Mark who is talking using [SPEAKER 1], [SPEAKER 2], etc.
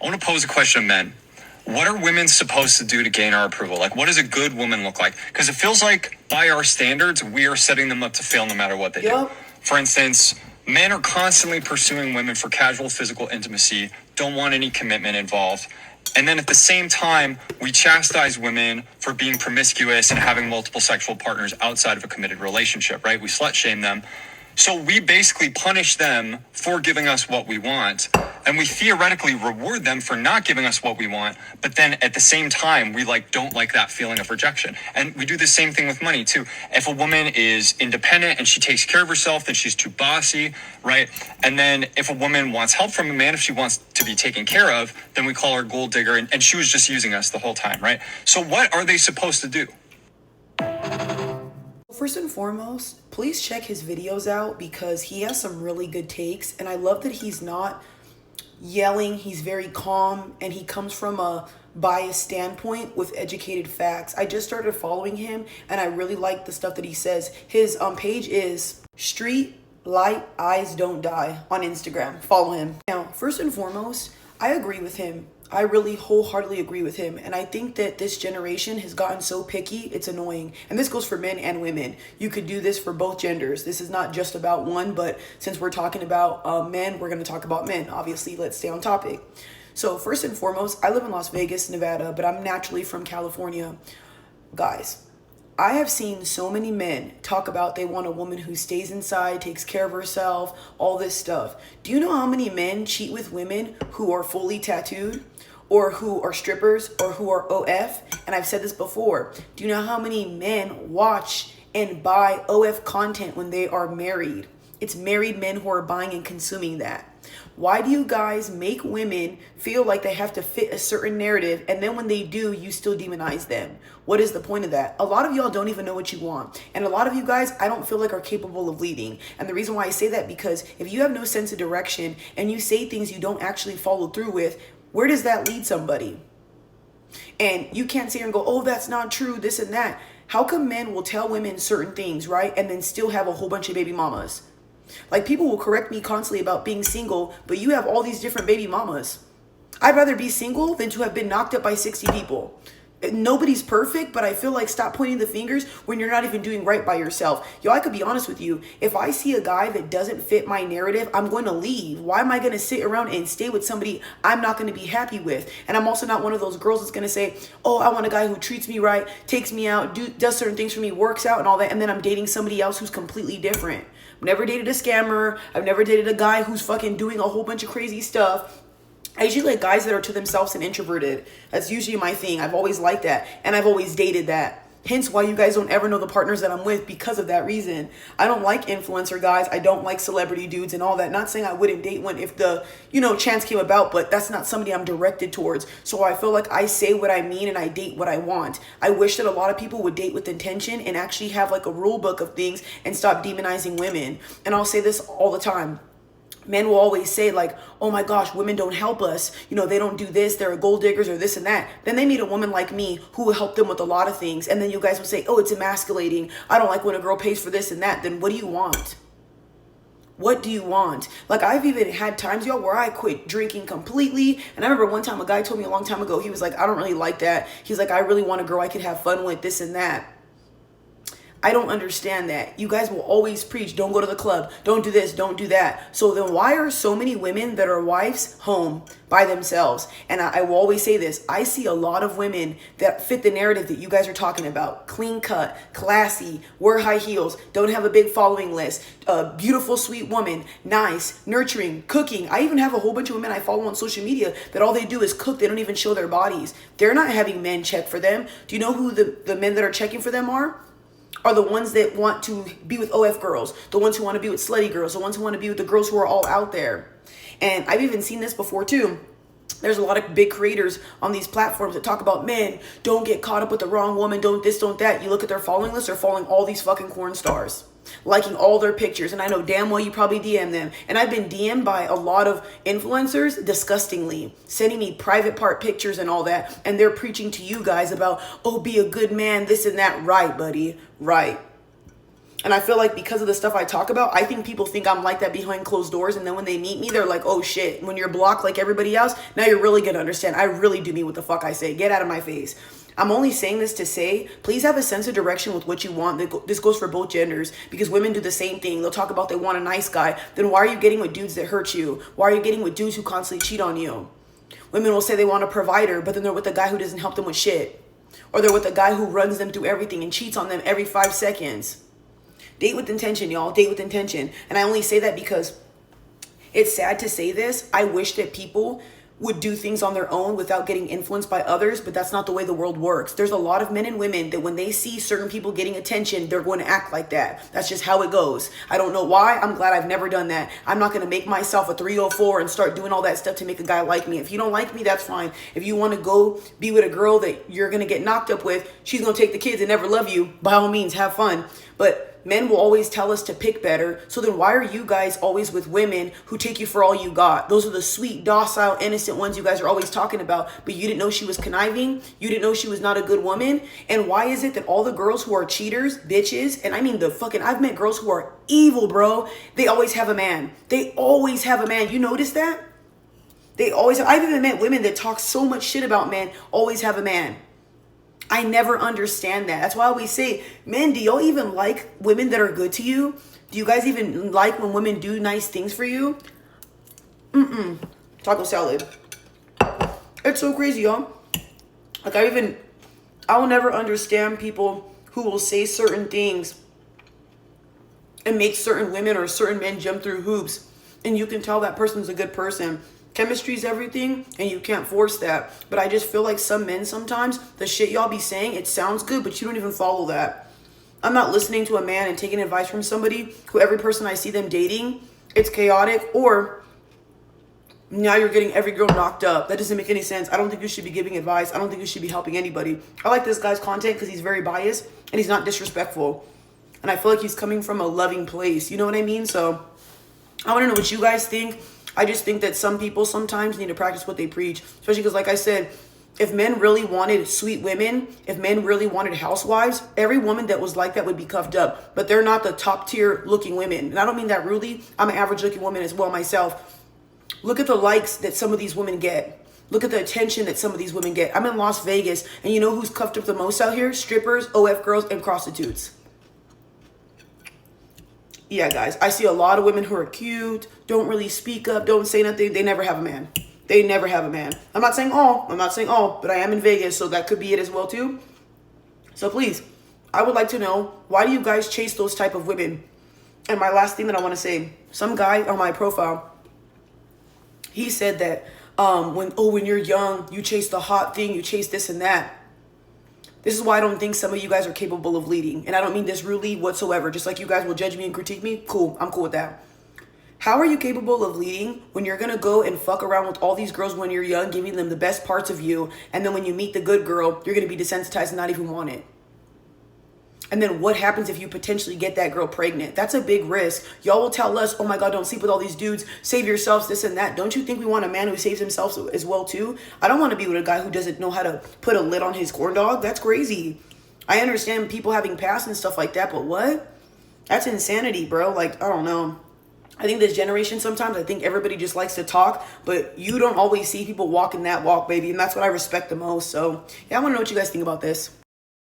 [SPEAKER 1] I want to pose a question to men. What are women supposed to do to gain our approval? Like, what does a good woman look like? Because it feels like, by our standards, we are setting them up to fail no matter what they do. For instance, men are constantly pursuing women for casual physical intimacy, don't want any commitment involved. And then at the same time, we chastise women for being promiscuous and having multiple sexual partners outside of a committed relationship, right? We slut shame them. So we basically punish them for giving us what we want, and we theoretically reward them for not giving us what we want, but then at the same time, we don't like that feeling of rejection. And we do the same thing with money too. If a woman is independent and she takes care of herself, then she's too bossy, right? And then if a woman wants help from a man, if she wants to be taken care of, then we call her gold digger, and she was just using us the whole time, right? So what are they supposed to do?
[SPEAKER 2] First and foremost, please check his videos out because he has some really good takes, and I love that he's not yelling. He's very calm, and he comes from a biased standpoint with educated facts. I just started following him, and I really like the stuff that he says. His page is Street Light Eyes Don't Die on Instagram. Follow him. Now, first and foremost, I agree with him. I really wholeheartedly agree with him. And I think that this generation has gotten so picky, it's annoying. And this goes for men and women. You could do this for both genders. This is not just about one, but since we're talking about men, we're going to talk about men. Obviously, let's stay on topic. So first and foremost, I live in Las Vegas, Nevada, but I'm naturally from California. Guys, I have seen so many men talk about they want a woman who stays inside, takes care of herself, all this stuff. Do you know how many men cheat with women who are fully tattooed, or who are strippers, or who are OF? And I've said this before. Do you know how many men watch and buy OF content when they are married? It's married men who are buying and consuming that. Why do you guys make women feel like they have to fit a certain narrative, and then when they do, you still demonize them? What is the point of that? A lot of y'all don't even know what you want. And a lot of you guys, I don't feel like are capable of leading. And the reason why I say that, because if you have no sense of direction and you say things you don't actually follow through with, where does that lead somebody? And you can't sit here and go, oh, that's not true, this and that. How come men will tell women certain things, right? And then still have a whole bunch of baby mamas? Like, people will correct me constantly about being single, but you have all these different baby mamas. I'd rather be single than to have been knocked up by 60 people. Nobody's perfect, but I feel like stop pointing the fingers when you're not even doing right by yourself. Yo, I could be honest with you. If I see a guy that doesn't fit my narrative, I'm going to leave. Why am I going to sit around and stay with somebody I'm not going to be happy with? And I'm also not one of those girls that's going to say, oh, I want a guy who treats me right, takes me out, does certain things for me, works out and all that, and then I'm dating somebody else who's completely different. I've never dated a scammer. I've never dated a guy who's fucking doing a whole bunch of crazy stuff. I usually like guys that are to themselves and introverted. That's usually my thing. I've always liked that. And I've always dated that. Hence why you guys don't ever know the partners that I'm with, because of that reason. I don't like influencer guys. I don't like celebrity dudes and all that. Not saying I wouldn't date one if the, chance came about, but that's not somebody I'm directed towards. So I feel like I say what I mean and I date what I want. I wish that a lot of people would date with intention and actually have like a rule book of things and stop demonizing women. And I'll say this all the time. Men will always say like, oh my gosh, women don't help us. They don't do this. They're gold diggers or this and that. Then they meet a woman like me who will help them with a lot of things. And then you guys will say, oh, it's emasculating. I don't like when a girl pays for this and that. Then what do you want? What do you want? Like, I've even had times, y'all, where I quit drinking completely. And I remember one time a guy told me a long time ago, he was like, I don't really like that. He's like, I really want a girl I could have fun with, this and that. I don't understand that. You guys will always preach, don't go to the club, don't do this, don't do that. So then why are so many women that are wives home by themselves? And I will always say this. I see a lot of women that fit the narrative that you guys are talking about. Clean cut, classy, wear high heels, don't have a big following list, a beautiful, sweet woman, nice, nurturing, cooking. I even have a whole bunch of women I follow on social media that all they do is cook. They don't even show their bodies. They're not having men check for them. Do you know who the men that are checking for them are the ones that want to be with OF girls, the ones who want to be with slutty girls, the ones who want to be with the girls who are all out there. And I've even seen this before too. There's a lot of big creators on these platforms that talk about men, don't get caught up with the wrong woman, don't this, don't that. You look at their following list, they're following all these fucking porn stars, liking all their pictures. And I know damn well you probably DM them. And I've been DM'd by a lot of influencers disgustingly, sending me private part pictures and all that. And they're preaching to you guys about, oh, be a good man, this and that. Right, buddy, right. And I feel like because of the stuff I talk about, I think people think I'm like that behind closed doors. And then when they meet me, they're like, oh shit, when you're blocked like everybody else, now you're really going to understand. I really do mean what the fuck I say. Get out of my face. I'm only saying this to say, please have a sense of direction with what you want. This goes for both genders, because women do the same thing. They'll talk about they want a nice guy. Then why are you getting with dudes that hurt you? Why are you getting with dudes who constantly cheat on you? Women will say they want a provider, but then they're with a guy who doesn't help them with shit. Or they're with a guy who runs them through everything and cheats on them every 5 seconds. Date with intention, y'all. Date with intention. And I only say that because it's sad to say this. I wish that people would do things on their own without getting influenced by others, but that's not the way the world works. There's a lot of men and women that when they see certain people getting attention, they're going to act like that. That's just how it goes. I don't know why. I'm glad I've never done that. I'm not going to make myself a 304 and start doing all that stuff to make a guy like me. If you don't like me, that's fine. If you want to go be with a girl that you're going to get knocked up with, she's going to take the kids and never love you, by all means, have fun. But men will always tell us to pick better. So then why are you guys always with women who take you for all you got? Those are the sweet, docile, innocent ones you guys are always talking about. But you didn't know she was conniving. You didn't know she was not a good woman. And why is it that all the girls who are cheaters, bitches, and I mean I've met girls who are evil, bro. They always have a man. They always have a man. You notice that? I've even met women that talk so much shit about men, always have a man. I never understand that. That's why I always say, men, do y'all even like women that are good to you? Do you guys even like when women do nice things for you? Taco salad. It's so crazy, y'all. Like I will never understand people who will say certain things and make certain women or certain men jump through hoops. And you can tell that person's a good person. Chemistry is everything, and you can't force that. But I just feel like some men sometimes, the shit y'all be saying, it sounds good, but you don't even follow that. I'm not listening to a man and taking advice from somebody who every person I see them dating, it's chaotic, or now you're getting every girl knocked up. That doesn't make any sense. I don't think you should be giving advice. I don't think you should be helping anybody. I like this guy's content because he's very biased, and he's not disrespectful. And I feel like he's coming from a loving place. You know what I mean? So I want to know what you guys think. I just think that some people sometimes need to practice what they preach, especially because, like I said, if men really wanted sweet women, if men really wanted housewives, every woman that was like that would be cuffed up. But they're not the top tier looking women. And I don't mean that rudely. I'm an average looking woman as well myself. Look at the likes that some of these women get. Look at the attention that some of these women get. I'm in Las Vegas, and you know who's cuffed up the most out here? Strippers, OF girls, and prostitutes. Yeah, guys, I see a lot of women who are cute, don't really speak up, don't say nothing. They never have a man. They never have a man. I'm not saying all, but I am in Vegas, so that could be it as well, too. So please, I would like to know, why do you guys chase those type of women? And my last thing that I want to say, some guy on my profile, he said that when you're young, you chase the hot thing, you chase this and that. This is why I don't think some of you guys are capable of leading. And I don't mean this rudely whatsoever. Just like you guys will judge me and critique me. Cool. I'm cool with that. How are you capable of leading when you're going to go and fuck around with all these girls when you're young, giving them the best parts of you, and then when you meet the good girl, you're going to be desensitized and not even want it? And then what happens if you potentially get that girl pregnant? That's a big risk. Y'all will tell us, oh my God, don't sleep with all these dudes. Save yourselves, this and that. Don't you think we want a man who saves himself as well too? I don't want to be with a guy who doesn't know how to put a lid on his corn dog. That's crazy. I understand people having past and stuff like that, but what? That's insanity, bro. Like, I don't know. I think this generation sometimes, I think everybody just likes to talk, but you don't always see people walking that walk, baby. And that's what I respect the most. So, yeah, I want to know what you guys think about this.